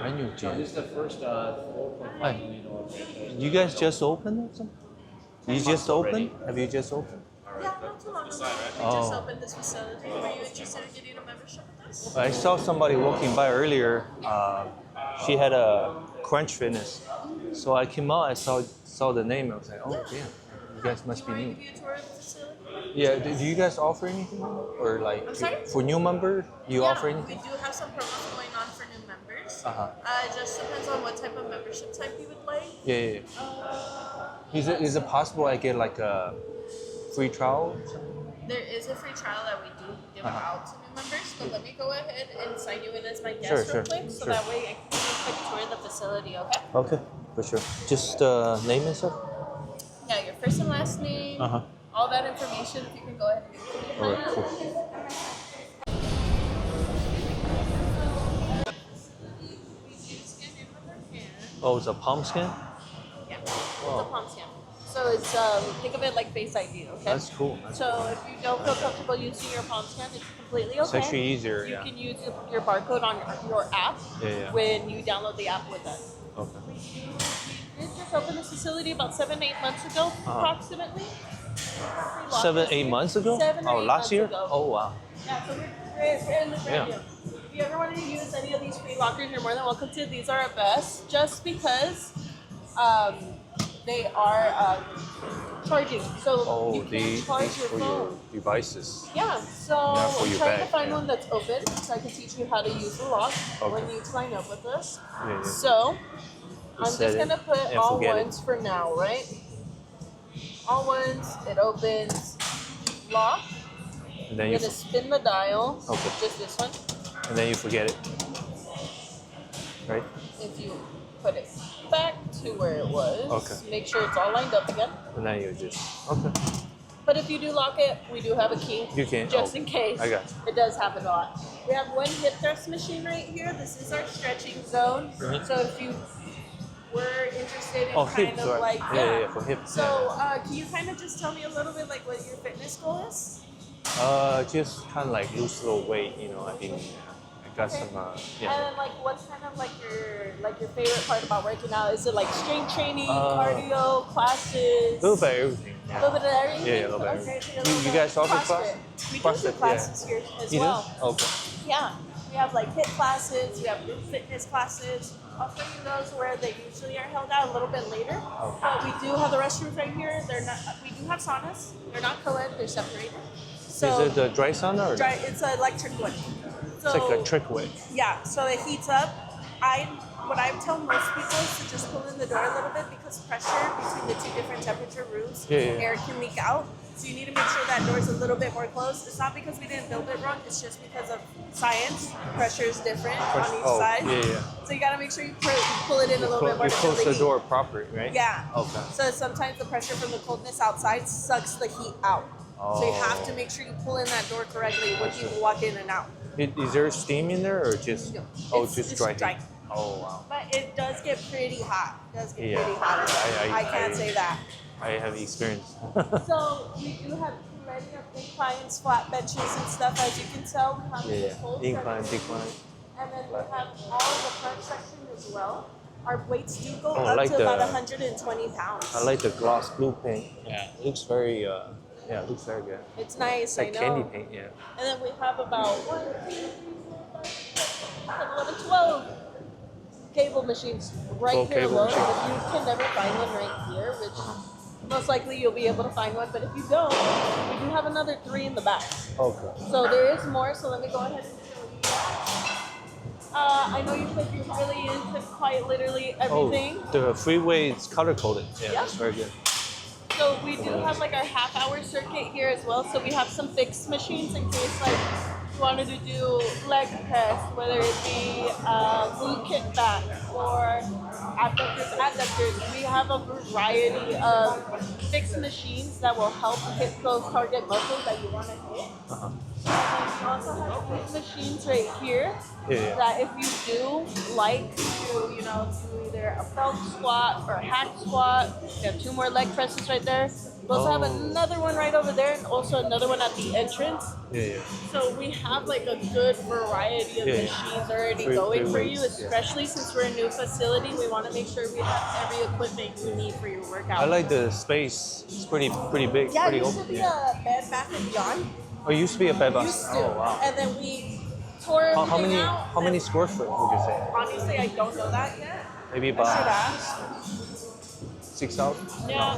Menu This change. is the first 4.5 Hi. million franchise. You guys just opened or something? You just opened? already. Have you just opened? Yeah, not too long ago. We Oh. just opened this facility. Were you interested in getting a membership with us? I saw somebody walking by earlier. She had a Crunch Fitness, so I came out. I saw the name. I was like, oh damn, you guys must Do be you new. want to give you a tour of the facility? Yeah. Do you guys offer anything, or like I'm sorry? for new member, do you offer We anything? do have some promos going on for new members. Uh-huh. It just depends on what type of membership type you would like. Yeah. Is it possible I get like a free trial? There is a free trial that we do give out to new members, but let me go ahead and sign you in as my guest Sure, real quick, so sure. that way I can give you a quick tour of the facility, okay? Okay, for sure. Just name and stuff. Yeah, your first and last name, all that information, if you can go ahead and give it to me. Alright, cool. Oh, it's a palm scan? Yeah, it's a palm scan. So it's think of it like Face ID, okay? That's cool. So if you don't feel comfortable using your palm scan, it's completely okay. It's actually easier, You yeah. can use your barcode on your app Yeah. when you download the app with us. Okay. We did just open this facility about 7-8 months ago, approximately. 7, 8 months ago? 7 or Oh, 8 last months year? ago. Oh, wow. Yeah, so we're in the brand new. If you ever wanted to use any of these free lockers, you're more than welcome to. These are our best, just because they are charging. So Oh, you can these charge your for phone. your devices. Yeah, so Yeah, for I'm your trying bag, to find yeah. one that's open so I can teach you how to use the lock when Okay. you sign up with us. Yeah. So I'm set just it gonna put and all forget it. ones for now, right? All ones, it opens, lock. And then I'm you gonna spin the dial, Okay. just this one. and then you forget it. Right? If you put it back to where it was, Okay. make sure it's all lined up again. And then you just okay. But if you do lock it, we do have a key. You can. Just oh, in case. I got you. It does happen a lot. We have one hip thrust machine right here. This is our stretching zone. Mhm. So if you were interested in Oh, kind hips, of right? like Yeah, for hips. So can you kind of just tell me a little bit like what your fitness goal is? Just kind of like lose a little weight. You know, I think I got Okay. some. And Yeah. then like what's kind of like your favorite part about working out? Is it like strength training, Uh, cardio, classes? A little bit of everything. A little bit of everything? Yeah, a little bit of Okay, everything. so a You little guys bit offer CrossFit. class? We do CrossFit, do yeah. classes here as You do? well. Okay. Yeah, we have like HIIT classes, we have group fitness classes. I'll show you those where they usually are held out a little bit later. But we do have the restrooms right here. They're not. We do have saunas. They're not co-ed. They're separated. So Is it the dry sauna or dry, it's an electric one. So it's like a trick way? yeah, so it heats up. What I tell most people is to just pull in the door a little bit because pressure between the two different temperature rooms, Yeah. air can leak out. So you need to make sure that door is a little bit more closed. It's not because we didn't build it wrong. It's just because of science. Pressure is different on each Oh, side. yeah. So you got to make sure you pull it in a little bit more. You to feel close the heat. door properly, right? Yeah. Okay. So sometimes the pressure from the coldness outside sucks the heat out. So you have to Oh. make sure you pull in that door correctly when people walk in and out. Is there steam in there or just? No, Oh, it's just just dry. dry. heat. Oh wow. But it does get pretty hot. It does get Yeah. pretty hot. I can't say that. I have experience. So we do have plenty of inclines, flat benches and stuff. As you can tell, we have this whole Incline, section. decline. And then we have all of the front section as well. Our weights do go Oh, I up like to about the- 120 pounds. I like the gloss blue paint. Yeah, it looks very. It looks very good. It's nice, It's like I know. candy paint. Yeah. And then we have about 1, 2, 3, 4, 5, 6, 7, 11, 12 cable machines right 12 here cable alone. machines. And if you can never find one right here, which most likely you'll be able to find one, but if you don't, we do have another 3 in the back. Okay. So there is more, so let me go ahead and show you that. I know you said you're really into quite literally everything. Oh, the freeway is color coded. Yeah, Yeah. it's very good. So we do have like our half-hour circuit here as well. So we have some fixed machines in case like you wanted to do leg press, whether it be glute kickback or adductors. We have a variety of fixed machines that will help hit those target muscles that you want to hit. Uh-huh. And we also have fixed machines right here Yeah. that if you do like to, do either a front squat or a hack squat, we have 2 more leg presses right there. We also have Oh. another one right over there, and also another one at the entrance. Yeah, yeah. So we have like a good variety of Yeah, yeah. machines already Free- going free for you, weights, yeah. especially since we're a new facility. We want to make sure we have every equipment you need for your workout. I like the space. It's pretty big, Yeah, it pretty used to open. be Yeah. a Bed Bath and Beyond. Oh, it used to be a bed bath. Used to. Oh, wow. And then we tore How everything many out. how many square foot would you say? Honestly, I don't know that yet. Maybe I should about ask. 6,000? Yeah.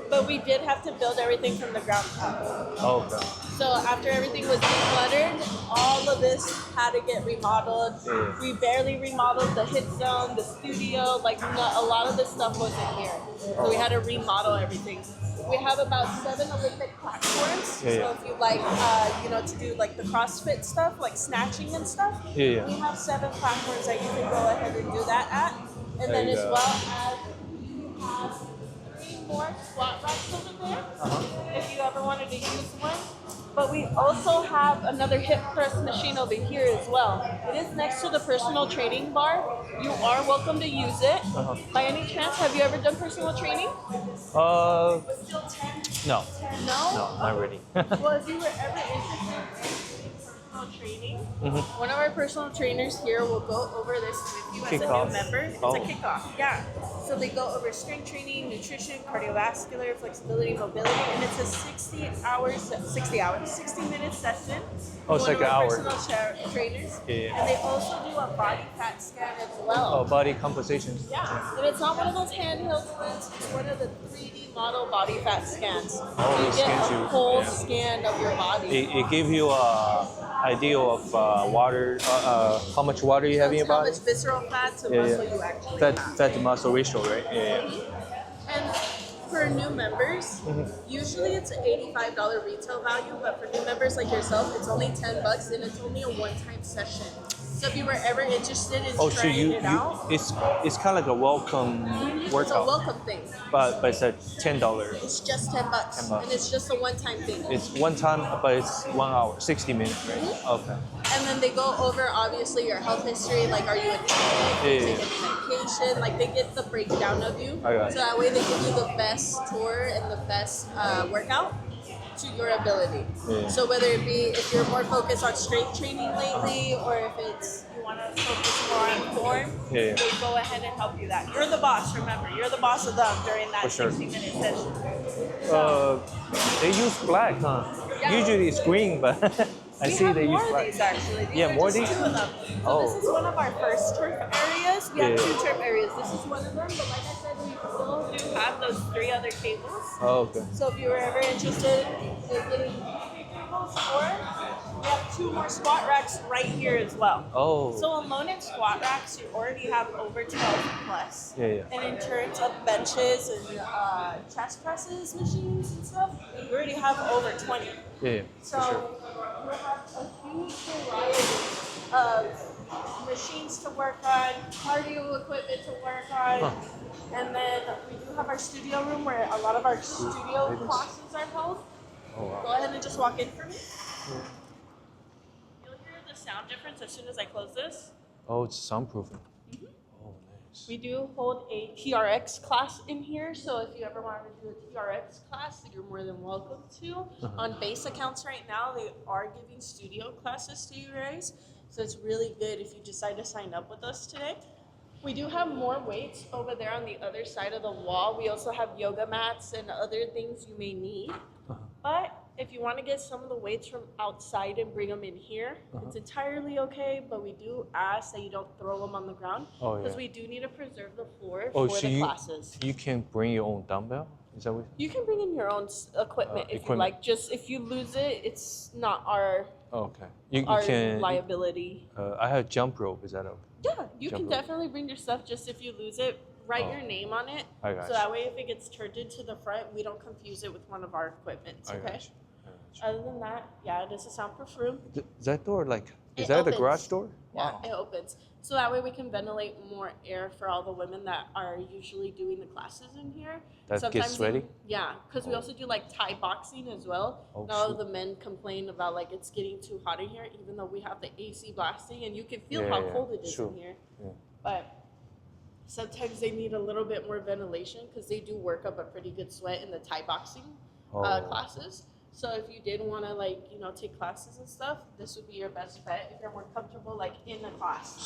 But we did have to build everything from the ground up. Oh, okay. So after everything was decluttered, all of this had to get remodeled. Yeah. We barely remodeled the hit zone, the studio. Like a lot of this stuff wasn't here, so we had to remodel everything. We have about 7 Olympic platforms. Yeah, yeah. So if you like, to do like the CrossFit stuff, like snatching and stuff, Yeah, yeah. we have 7 platforms that you can go ahead and do that at. And There then you as go. well as you have 3 more squat racks over there if you ever wanted to use one. But we also have another hip thrust machine over here as well. It is next to the personal training bar. You are welcome to use it. By any chance, have you ever done personal training? Uh, Still 10? no, No? no, not really. Well, if you were ever interested in personal training, Mhm. one of our personal trainers here will go over this with you as a Kickoff? new member. It's Oh. a kickoff, yeah. So they go over strength training, nutrition, cardiovascular, flexibility, mobility, and it's a 60-minute session. Oh, it's One like of an our hour. personal trainers. Yeah, yeah. And they also do a body fat scan as well. Oh, body composition. Yeah, and it's not one of those handheld ones. It's one of the 3D model body fat scans. Oh, So it you get scans a you, whole yeah. scan of your body. It gives you a idea of water, how much water you have in your How body. much visceral fat to Yeah, muscle yeah. you actually Fat, have. fat to muscle ratio, right? Yeah, yeah. And for new members, Mm-hmm. usually it's an $85 retail value, but for new members like yourself, it's only $10 and it's only a one-time session. So if you were ever interested in Oh, so trying it out, it's kind of like a welcome it's a workout, welcome thing. but it's at $10. It's just $10, $10. and it's just a one-time thing. It's one time, but it's 1 hour, 60 minutes, right? Mm-hmm. Okay. And then they go over obviously your health history, like are you in Yeah, yeah, taking medication, like they get the breakdown of you. I got it. So that way they give you the best tour and the best workout to your ability. Yeah. So whether it be if you're more focused on strength training lately, or if it's you want to focus more on form, Yeah, yeah. they go ahead and help you that. You're the boss, remember. You're the boss of them during that For sure. 60-minute session. They use black, huh? Yeah. Usually it's green, but I We see have they more use of black. these actually. These Yeah, are more just of these? 2 of them. So Oh. this is one of our first turf areas. We have Yeah. 2 turf areas. This is one of them, but like I said, we still do have those 3 other tables. Oh, okay. So if you were ever interested in getting 3 tables, or we have 2 more squat racks right here as well. Oh. So alone in squat racks, you already have over 12 plus. Yeah, yeah. And in terms of benches and chest presses machines and stuff, you already have over 20. Yeah, So for sure. you have a huge variety of machines to work on, cardio equipment to work on, Huh. and then we do have our studio room where a lot of our studio Goodness. classes are held. Oh, wow. Go ahead and just walk in for me. You'll hear the sound difference as soon as I close this. Oh, it's soundproofing. Mm-hmm. Oh, nice. We do hold a TRX class in here, so if you ever wanted to do a TRX class, you're more than welcome to. On base accounts right now, they are giving studio classes to you guys, so it's really good if you decide to sign up with us today. We do have more weights over there on the other side of the wall. We also have yoga mats and other things you may need. But if you want to get some of the weights from outside and bring them in here, it's entirely okay, but we do ask that you don't throw them on the ground Oh, because yeah. we do need to preserve the floor Oh, for so the classes. you can bring your own dumbbell? Is that what? You can bring in your own equipment if you equipment. like. Just if you lose it, it's not our Oh, okay. You our can. liability. I have jump rope. Is that okay? Yeah, you Jump can rope. definitely bring your stuff. Just if you lose it, write Oh. your name on it. I got So you. that way, if it gets turned into the front, we don't confuse it with one of our equipments. I Okay. got you. I got you. Other than that, yeah, it is a soundproof room. Is that door like? Is It that the opens. garage door? Yeah, it opens. So that way we can ventilate more air for all the women that are usually doing the classes in here. That gets sweaty? Yeah, because we also do like Thai boxing as well. Oh, Now shoot. the men complain about like it's getting too hot in here, even though we have the AC blasting and you can feel Yeah, how yeah, cold it is sure. in here. Yeah. But sometimes they need a little bit more ventilation because they do work up a pretty good sweat in the Thai boxing. Oh. classes. So if you did want to like take classes and stuff, this would be your best bet if you're more comfortable like in the class.